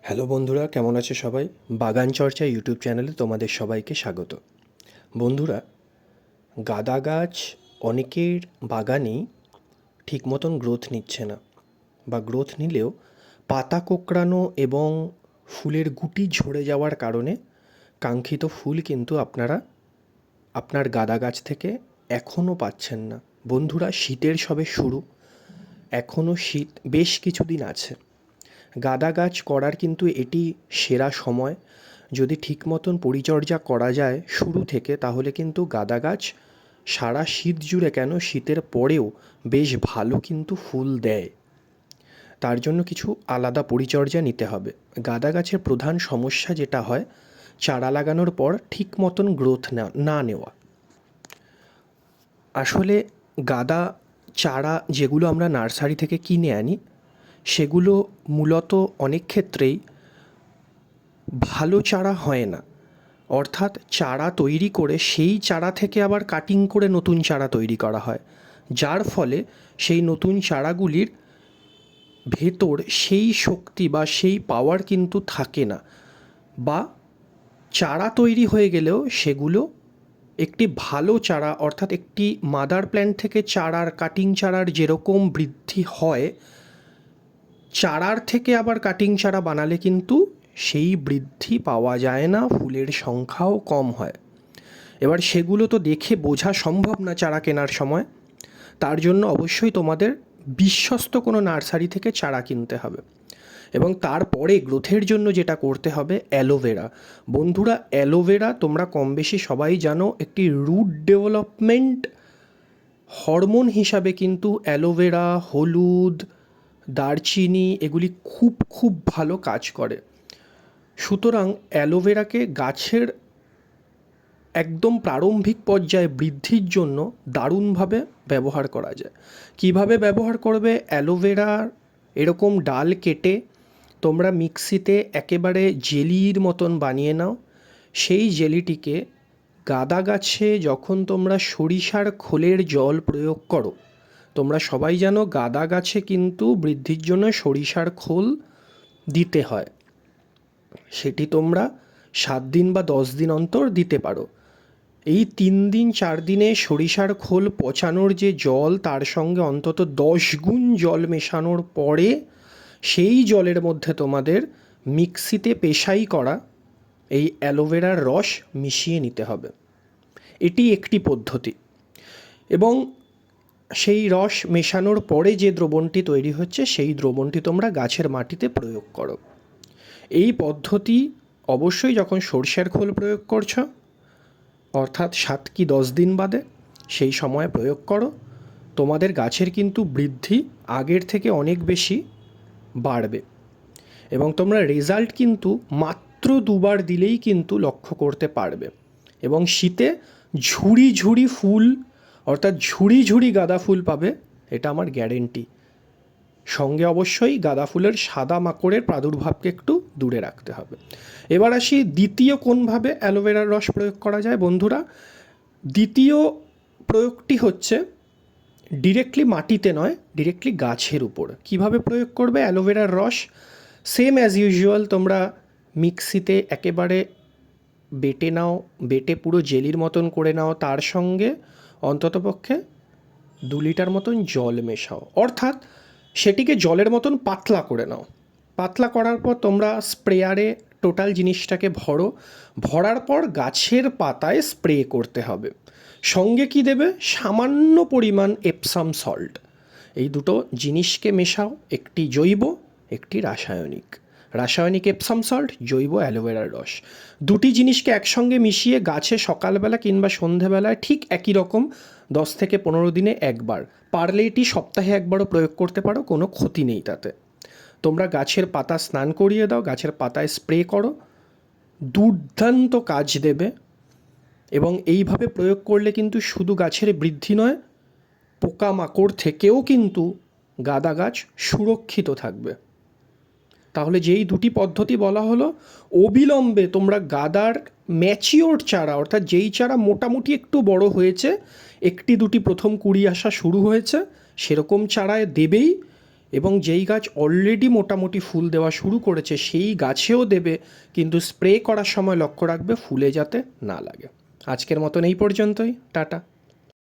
Hello বন্ধুরা, কেমন আছে সবাই? বাগান চর্চা ইউটিউব চ্যানেলে তোমাদের সবাইকে স্বাগত। বন্ধুরা, গাঁদা গাছ অনেকের বাগানেই ঠিক মতন গ্রোথ নিচ্ছে না, বা গ্রোথ নিলেও পাতা কোঁকড়ানো এবং ফুলের গুটি ঝরে যাওয়ার কারণে কাঙ্ক্ষিত ফুল কিন্তু আপনারা আপনার গাঁদা গাছ থেকে এখনও পাচ্ছেন না। বন্ধুরা, শীতের সবে শুরু, এখনও শীত বেশ কিছুদিন আছে। গাঁদা গাছ করার কিন্তু এটি সেরা সময়। যদি ঠিক মতন পরিচর্যা করা যায় শুরু থেকে, তাহলে কিন্তু গাঁদা গাছ সারা শীত জুড়ে কেন, শীতের পরেও বেশ ভালো কিন্তু ফুল দেয়। তার জন্য কিছু আলাদা পরিচর্যা নিতে হবে। গাঁদা গাছের প্রধান সমস্যা যেটা হয়, চারা লাগানোর পর ঠিক মতন গ্রোথ না নেওয়া। আসলে গাঁদা চারা যেগুলো আমরা নার্সারি থেকে কিনে আনি, সেগুলো মূলত অনেক ক্ষেত্রেই ভালো চারা হয় না। অর্থাৎ চারা তৈরি করে সেই চারা থেকে আবার কাটিং করে নতুন চারা তৈরি করা হয়, যার ফলে সেই নতুন চারাগুলির ভেতর সেই শক্তি বা সেই পাওয়ার কিন্তু থাকে না, বা চারা তৈরি হয়ে গেলেও সেগুলো একটি ভালো চারা, অর্থাৎ একটি মাদার প্ল্যান্ট থেকে চারার, কাটিং চারার যেরকম বৃদ্ধি হয়, চারার থেকে আবার কাটিং চারা বানালে কিন্তু সেই বৃদ্ধি পাওয়া যায় না, ফুলের সংখ্যাও কম হয়। এবার সেগুলো তো দেখে বোঝা সম্ভব না চারা কেনার সময়। তার জন্য অবশ্যই তোমাদের বিশ্বস্ত কোনো নার্সারি থেকে চারা কিনতে হবে। এবং তারপরে গ্রোথের জন্য যেটা করতে হবে, অ্যালোভেরা। বন্ধুরা, অ্যালোভেরা তোমরা কম বেশি সবাই জানো, একটি রুট ডেভেলপমেন্ট হরমোন হিসাবে কিন্তু অ্যালোভেরা, হলুদ, দারচিনি এগুলি খুব খুব ভালো কাজ করে। সুতরাং অ্যালোভেরাকে গাছের একদম প্রারম্ভিক পর্যায়ে বৃদ্ধির জন্য দারুণভাবে ব্যবহার করা যায়। কিভাবে ব্যবহার করবে? অ্যালোভেরার এরকম ডাল কেটে তোমরা মিক্সিতে একেবারে জেলির মতন বানিয়ে নাও। সেই জেলিটিকে গাঁদা গাছে যখন তোমরা সরিষার খোলের জল প্রয়োগ করো, তোমরা সবাই জানো গাঁদা গাছে কিন্তু বৃদ্ধির জন্য সরিষার খোল দিতে হয়। সেটি তোমরা 7 দিন বা 10 দিন অন্তর দিতে পারো। এই 3 দিন 4 দিনে সরিষার খোল পচানোর যে জল, তার সঙ্গে অন্তত 10 গুণ জল মেশানোর পরে সেই জলের মধ্যে তোমাদের মিক্সিতে পেশাই করা এই অ্যালোভেরার রস মিশিয়ে নিতে হবে। এটি একটি পদ্ধতি। এবং সেই রস মেশানোর পরে যে দ্রবণটি তৈরি হচ্ছে, সেই দ্রবণটি তোমরা গাছের মাটিতে প্রয়োগ করো। এই পদ্ধতি অবশ্যই যখন সরষের খোল প্রয়োগ করছো, অর্থাৎ 7 কি 10 দিন বাদে সেই সময় প্রয়োগ করো। তোমাদের গাছের কিন্তু বৃদ্ধি আগের থেকে অনেক বেশি বাড়বে, এবং তোমরা রেজাল্ট কিন্তু মাত্র 2বার দিলেই কিন্তু লক্ষ্য করতে পারবে। এবং শীতে ঝুড়ি ঝুড়ি ফুল, অর্থাৎ ঝুড়ি ঝুড়ি গাঁদা ফুল পাবে, এটা আমার গ্যারেন্টি। সঙ্গে অবশ্যই গাঁদা ফুলের সাদা মাকড়ের প্রাদুর্ভাবকে একটু দূরে রাখতে হবে। এবার আসি দ্বিতীয় কোনভাবে অ্যালোভেরার রস প্রয়োগ করা যায়। বন্ধুরা, দ্বিতীয় প্রয়োগটি হচ্ছে ডিরেক্টলি মাটিতে নয়, ডিরেক্টলি গাছের উপর। কিভাবে প্রয়োগ করবে অ্যালোভেরার রস? সেম অ্যাজ ইউজুয়াল, তোমরা মিক্সিতে একেবারে বেটে নাও, বেটে পুরো জেলির মতন করে নাও। তার সঙ্গে অন্ততপক্ষে 2 লিটার মতন জল মেশাও, অর্থাৎ সেটিকে জলের মতন পাতলা করে নাও। পাতলা করার পর তোমরা স্প্রেয়ারে টোটাল জিনিসটাকে ভরো। ভরার পর গাছের পাতায় স্প্রে করতে হবে। সঙ্গে কি দেবে? সামান্য পরিমাণ এপসাম সল্ট। এই দুটো জিনিসকে মেশাও, একটি জৈব, একটি রাসায়নিক। রাসায়নিক এপসাম সল্ট, জৈব অ্যালোভেরার রস। দুটি জিনিসকে একসঙ্গে মিশিয়ে গাছে সকালবেলা কিংবা সন্ধেবেলায় ঠিক একই রকম 10 থেকে 15 দিনে একবার, পারলে এটি সপ্তাহে একবারও প্রয়োগ করতে পারো, কোনো ক্ষতি নেই তাতে। তোমরা গাছের পাতা স্নান করিয়ে দাও, গাছের পাতায় স্প্রে করো, দুর্দান্ত কাজ দেবে। এবং এইভাবে প্রয়োগ করলে কিন্তু শুধু গাছের বৃদ্ধি নয়, পোকামাকড় থেকেও কিন্তু গাঁদা গাছ সুরক্ষিত থাকবে। তাহলে যেই দুটি পদ্ধতি বলা হলো, অবিলম্বে তোমরা গাঁদার ম্যাচিওর চারা, অর্থাৎ যেই চারা মোটামুটি একটু বড় হয়েছে, 1-2টি প্রথম কুড়ি আসা শুরু হয়েছে, সেরকম চারায় দেবেই। এবং যেই গাছ অলরেডি মোটামুটি ফুল দেওয়া শুরু করেছে সেই গাছেও দেবে, কিন্তু স্প্রে করার সময় লক্ষ্য রাখবে ফুলে যাতে না লাগে। আজকের মতন এই পর্যন্তই, টাটা।